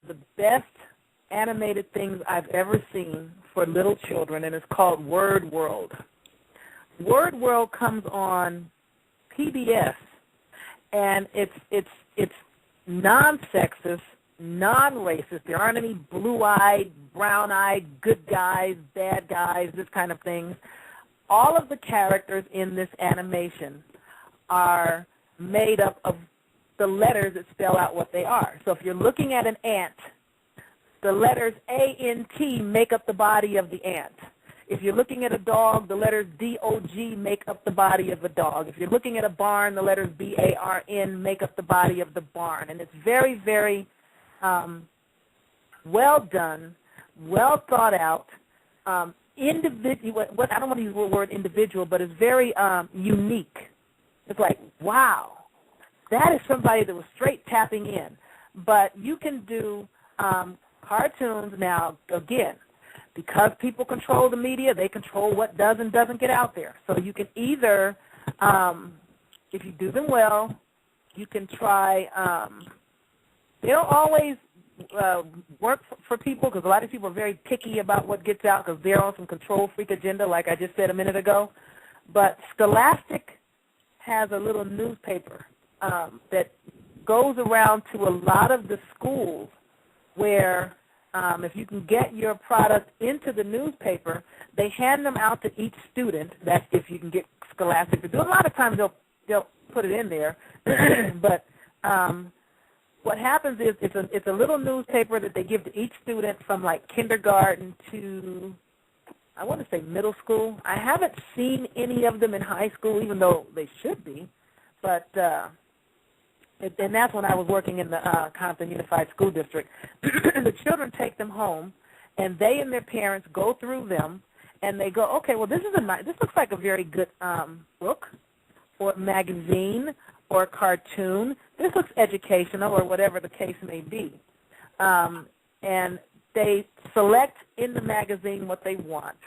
the best animated things I've ever seen for little children, and it's called Word World. Word World comes on PBS, and it's non-sexist, non-racist. There aren't any blue-eyed, brown-eyed, good guys, bad guys, this kind of thing. All of the characters in this animation are made up of the letters that spell out what they are. So if you're looking at an ant, the letters A-N-T make up the body of the ant. If you're looking at a dog, the letters D-O-G make up the body of a dog. If you're looking at a barn, the letters B-A-R-N make up the body of the barn. And it's very, very well done, well thought out. Individual. I don't want to use the word individual, but it's very unique. It's like, wow, that is somebody that was straight tapping in. But you can do cartoons now, again, because people control the media, they control what does and doesn't get out there. So you can either, if you do them well, you can try, they don't always work for people, because a lot of people are very picky about what gets out because they're on some control freak agenda, like I just said a minute ago. But Scholastic has a little newspaper that goes around to a lot of the schools where if you can get your product into the newspaper, they hand them out to each student. That's if you can get Scholastic to do it. A lot of times they'll put it in there, but what happens is it's a little newspaper that they give to each student from like kindergarten to, I want to say, middle school. I haven't seen any of them in high school, even though they should be. But and that's when I was working in the Compton Unified School District. The children take them home, and they and their parents go through them, and they go, okay, well, this looks like a very good book or magazine or a cartoon. This looks educational, or whatever the case may be. And they select in the magazine what they want,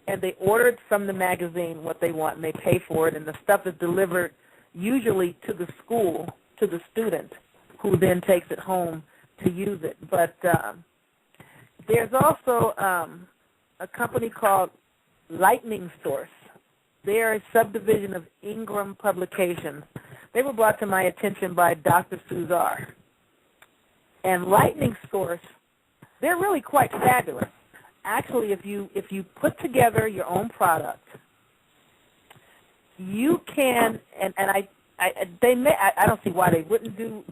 and they order from the magazine what they want, and they pay for it, and the stuff is delivered usually to the school, to the student, who then takes it home to use it. But there's also a company called Lightning Source. They're a subdivision of Ingram Publications. They were brought to my attention by Dr. Suzar. And Lightning Source, they're really quite fabulous. Actually, if you put together your own product, you can, and I don't see why they wouldn't do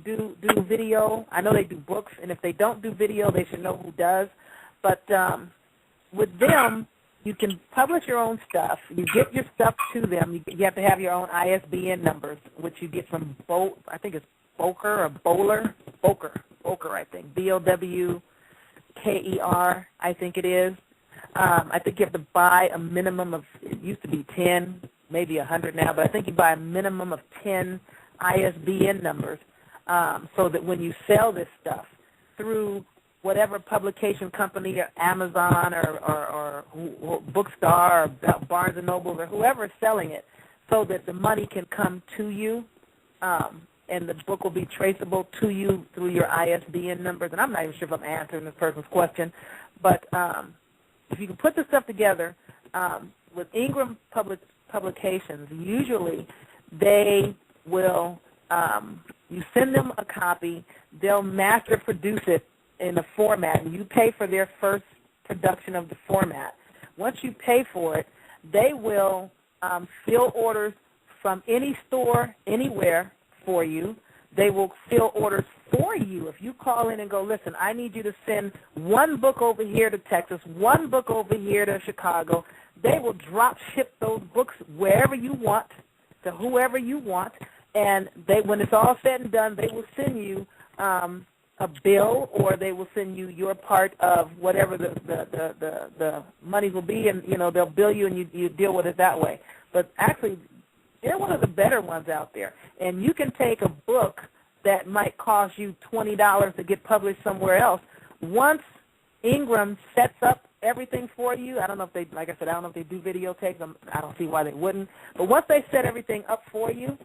video. I know they do books, and if they don't do video, they should know who does. But with them, you can publish your own stuff. You get your stuff to them. You have to have your own ISBN numbers, which you get from I think it's Boker or Boker, I think, BOWKER, I think it is. I think you have to buy a minimum of, it used to be 10, maybe 100 now, but I think you buy a minimum of 10 ISBN numbers so that when you sell this stuff through whatever publication company or Amazon or Bookstore or Barnes & Noble or whoever is selling it, so that the money can come to you and the book will be traceable to you through your ISBN numbers. And I'm not even sure if I'm answering this person's question, but if you can put this stuff together with Ingram Publications, usually they will, you send them a copy, they'll master produce it in a format, and you pay for their first production of the format. Once you pay for it, they will fill orders from any store, anywhere for you. They will fill orders for you. If you call in and go, listen, I need you to send one book over here to Texas, one book over here to Chicago, they will drop ship those books wherever you want, to whoever you want, and when it's all said and done, they will send you a bill, or they will send you your part of whatever the money will be, and they'll bill you, and you deal with it that way. But actually, they're one of the better ones out there, and you can take a book that might cost you $20 to get published somewhere else. Once Ingram sets up everything for you, I don't know if they, like I said, I don't know if they do videotapes. I don't see why they wouldn't. But once they set everything up for you,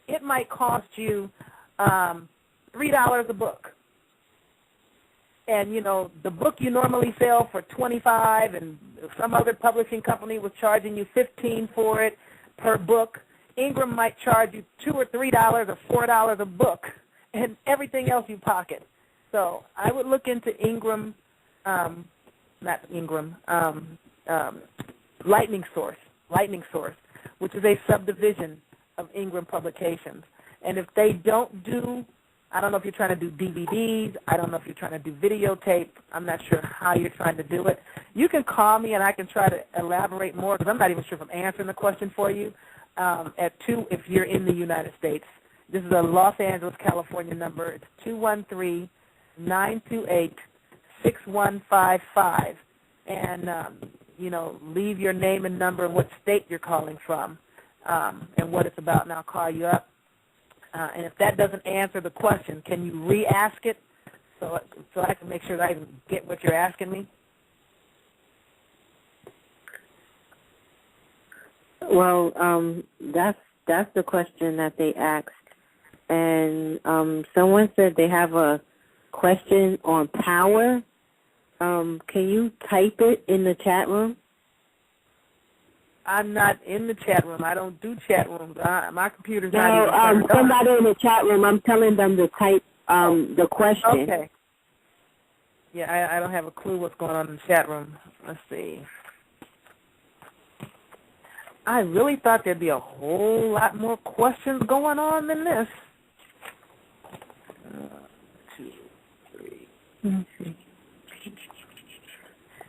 it might cost you $3 a book. and, you know, the book you normally sell for $25 and some other publishing company was charging you $15 for it per book, Ingram might charge you $2 or $3 or $4 a book and everything else you pocket. So I would look into Ingram, Lightning Source, which is a subdivision of Ingram Publications. And if they don't do, I don't know if you're trying to do DVDs, I don't know if you're trying to do videotape, I'm not sure how you're trying to do it. You can call me and I can try to elaborate more because I'm not even sure if I'm answering the question for you at 2 if you're in the United States. This is a Los Angeles, California number. It's 213-928-6155. And, you know, leave your name and number and what state you're calling from and what it's about, and I'll call you up. And if that doesn't answer the question, can you re-ask it so I can make sure that I can get what you're asking me? Well, that's the question that they asked. And someone said they have a question on power. Can you type it in the chat room? I'm not in the chat room. I don't do chat rooms. My computer's not No, even turned on. somebody in the chat room, I'm telling them to type the question. Okay. Yeah, I don't have a clue what's going on in the chat room. Let's see. I really thought there'd be a whole lot more questions going on than this. 2, 3. Let's see.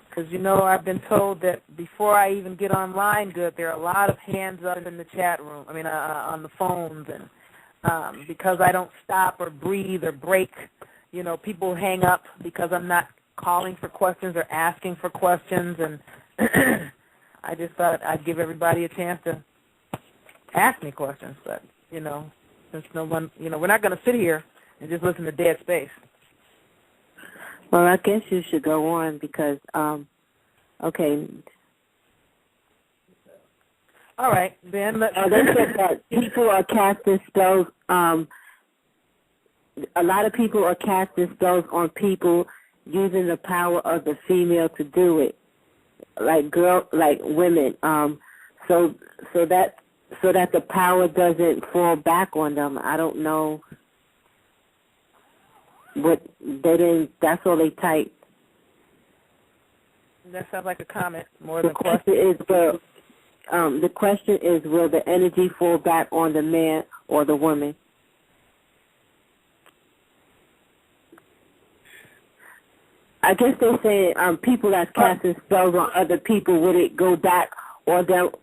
Because, you know, I've been told that before I even get online good, there are a lot of hands up in the chat room, on the phones. And because I don't stop or breathe or break, you know, people hang up because I'm not calling for questions or asking for questions. And I just thought I'd give everybody a chance to ask me questions. But, you know, since no one, you know, we're not going to sit here and just listen to dead space. Well, I guess you should go on because, okay. All right, then. They said that people are casting spells. A lot of people are casting spells on people using the power of the female to do it, like women. So that the power doesn't fall back on them. I don't know. What they didn't. That's all they typed. That sounds like a comment more than a question. The question is, will the energy fall back on the man or the woman? I guess they're saying people that's casting spells on other people, would it go back, or would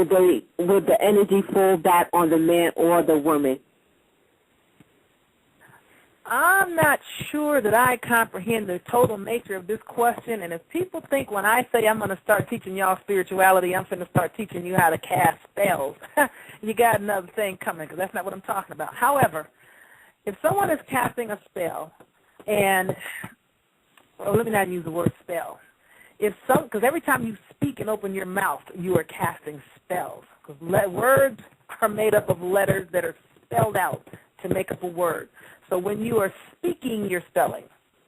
the energy fall back on the man or the woman? I'm not sure that I comprehend the total nature of this question, and if people think when I say I'm going to start teaching y'all spirituality, I'm going to start teaching you how to cast spells, you got another thing coming, because that's not what I'm talking about. However, if someone is casting a spell, and let me not use the word spell, because every time you speak and open your mouth, you are casting spells, because words are made up of letters that are spelled out to make up a word. So when you are speaking, you're spelling.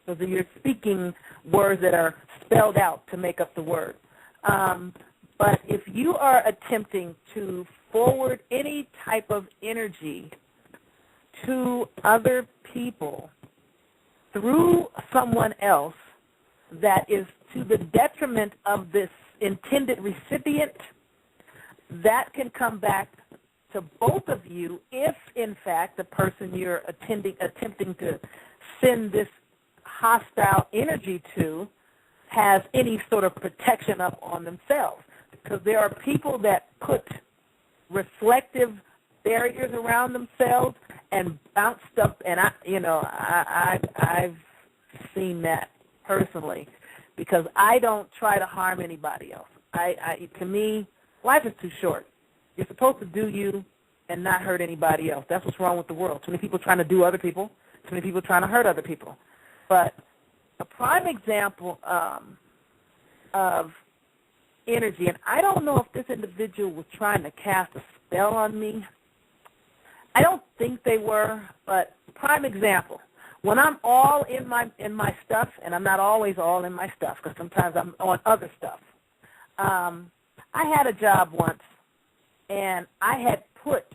So you're speaking words that are spelled out to make up the word. But if you are attempting to forward any type of energy to other people through someone else that is to the detriment of this intended recipient, that can come back to both of you if, in fact, the person you're attempting to send this hostile energy to has any sort of protection up on themselves. Because there are people that put reflective barriers around themselves and bounce stuff, and I've seen that personally, because I don't try to harm anybody else. To me, life is too short. You're supposed to do you and not hurt anybody else. That's what's wrong with the world. Too many people trying to do other people. Too many people trying to hurt other people. But a prime example of energy, and I don't know if this individual was trying to cast a spell on me. I don't think they were, but prime example. When I'm all in my stuff, and I'm not always all in my stuff because sometimes I'm on other stuff. I had a job once, and I had put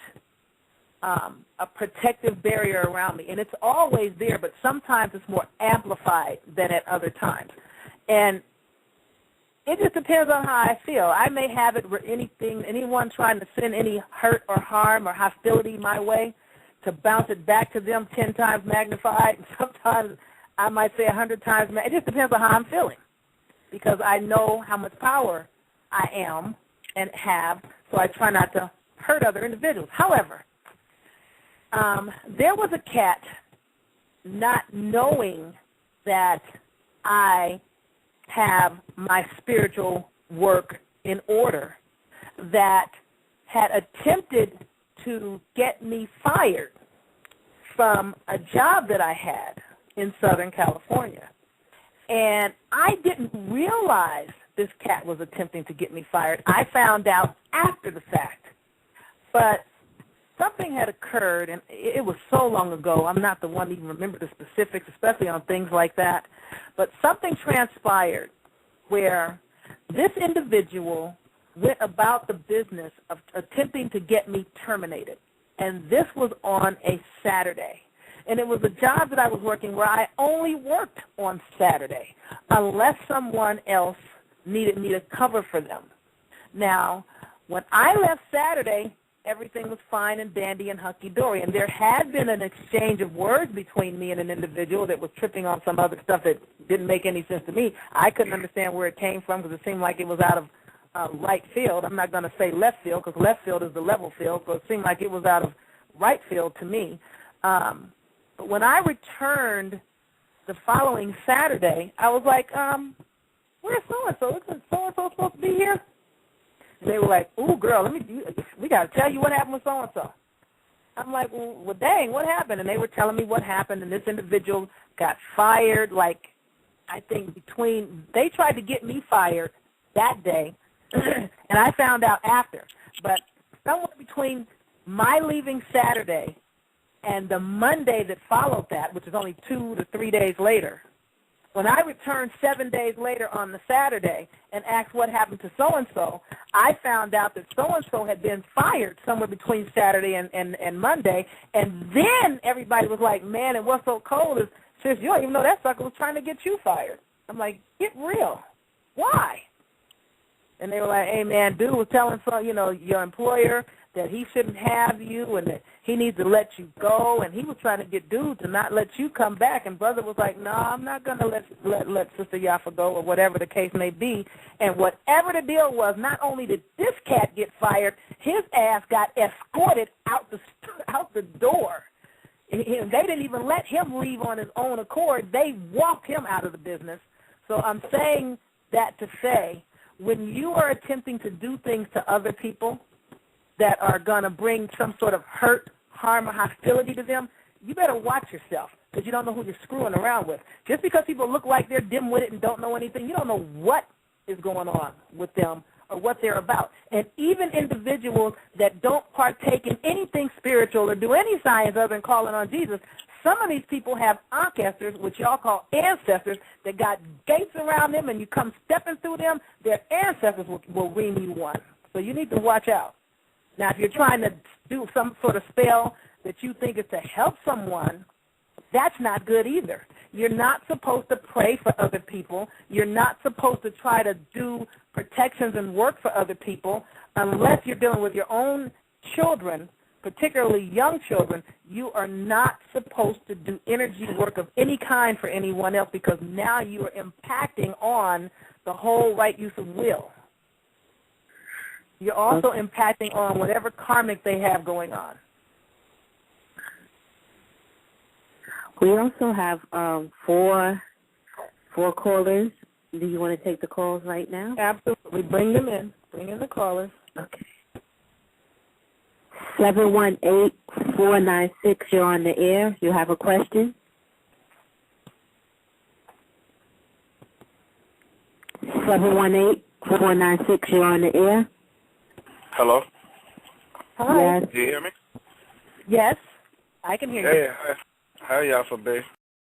a protective barrier around me, and it's always there, but sometimes it's more amplified than at other times. And it just depends on how I feel. I may have it where anyone trying to send any hurt or harm or hostility my way, to bounce it back to them 10 times magnified. Sometimes I might say 100 times. It just depends on how I'm feeling, because I know how much power I am and have, so I try not to hurt other individuals. However, there was a cat, not knowing that I have my spiritual work in order, that had attempted to get me fired from a job that I had in Southern California. And I didn't realize this cat was attempting to get me fired. I found out after the fact. But something had occurred, and it was so long ago, I'm not the one to even remember the specifics, especially on things like that. But something transpired where this individual went about the business of attempting to get me terminated. And this was on a Saturday. And it was a job that I was working where I only worked on Saturday unless someone else needed me to cover for them. Now, when I left Saturday, everything was fine and dandy and hunky-dory. And there had been an exchange of words between me and an individual that was tripping on some other stuff that didn't make any sense to me. I couldn't understand where it came from because it seemed like it was out of right field. I'm not going to say left field because left field is the level field, so it seemed like it was out of right field to me. But when I returned the following Saturday, I was like, where's so-and-so? Isn't so-and-so supposed to be here? And they were like, ooh, girl, we got to tell you what happened with so-and-so. I'm like, well, dang, what happened? And they were telling me what happened, and this individual got fired, like, I think they tried to get me fired that day, and I found out after. But somewhere between my leaving Saturday and the Monday that followed that, which is only 2 to 3 days later, when I returned 7 days later on the Saturday and asked what happened to so-and-so, I found out that so-and-so had been fired somewhere between Saturday and Monday. And then everybody was like, man, and what's so cold is, sis, you don't even know that sucker was trying to get you fired. I'm like, get real. Why? And they were like, hey, man, dude was telling your employer that he shouldn't have you and that he needs to let you go, and he was trying to get dude to not let you come back. And brother was like, no, I'm not going to let Sister Yaffa go, or whatever the case may be. And whatever the deal was, not only did this cat get fired, his ass got escorted out the door. They didn't even let him leave on his own accord. They walked him out of the business. So I'm saying that to say, when you are attempting to do things to other people that are going to bring some sort of hurt, harm, or hostility to them, you better watch yourself, because you don't know who you're screwing around with. Just because people look like they're dim-witted and don't know anything, you don't know what is going on with them or what they're about. And even individuals that don't partake in anything spiritual or do any science other than calling on Jesus, some of these people have ancestors, which y'all call ancestors, that got gates around them, and you come stepping through them, their ancestors will ream you one. So you need to watch out. Now, if you're trying to do some sort of spell that you think is to help someone, that's not good either. You're not supposed to pray for other people. You're not supposed to try to do protections and work for other people unless you're dealing with your own children, particularly young children. You are not supposed to do energy work of any kind for anyone else, because now you are impacting on the whole right use of will. You're also impacting on whatever karmic they have going on. We also have four callers. Do you want to take the calls right now? Absolutely. Bring them in. Bring in the callers. Okay. 718-496, you're on the air. You have a question? 718-496, you're on the air. Hello? Hi. Yes. Do you hear me? Yes, I can hear you. Hey, hi. How y'all for, babe?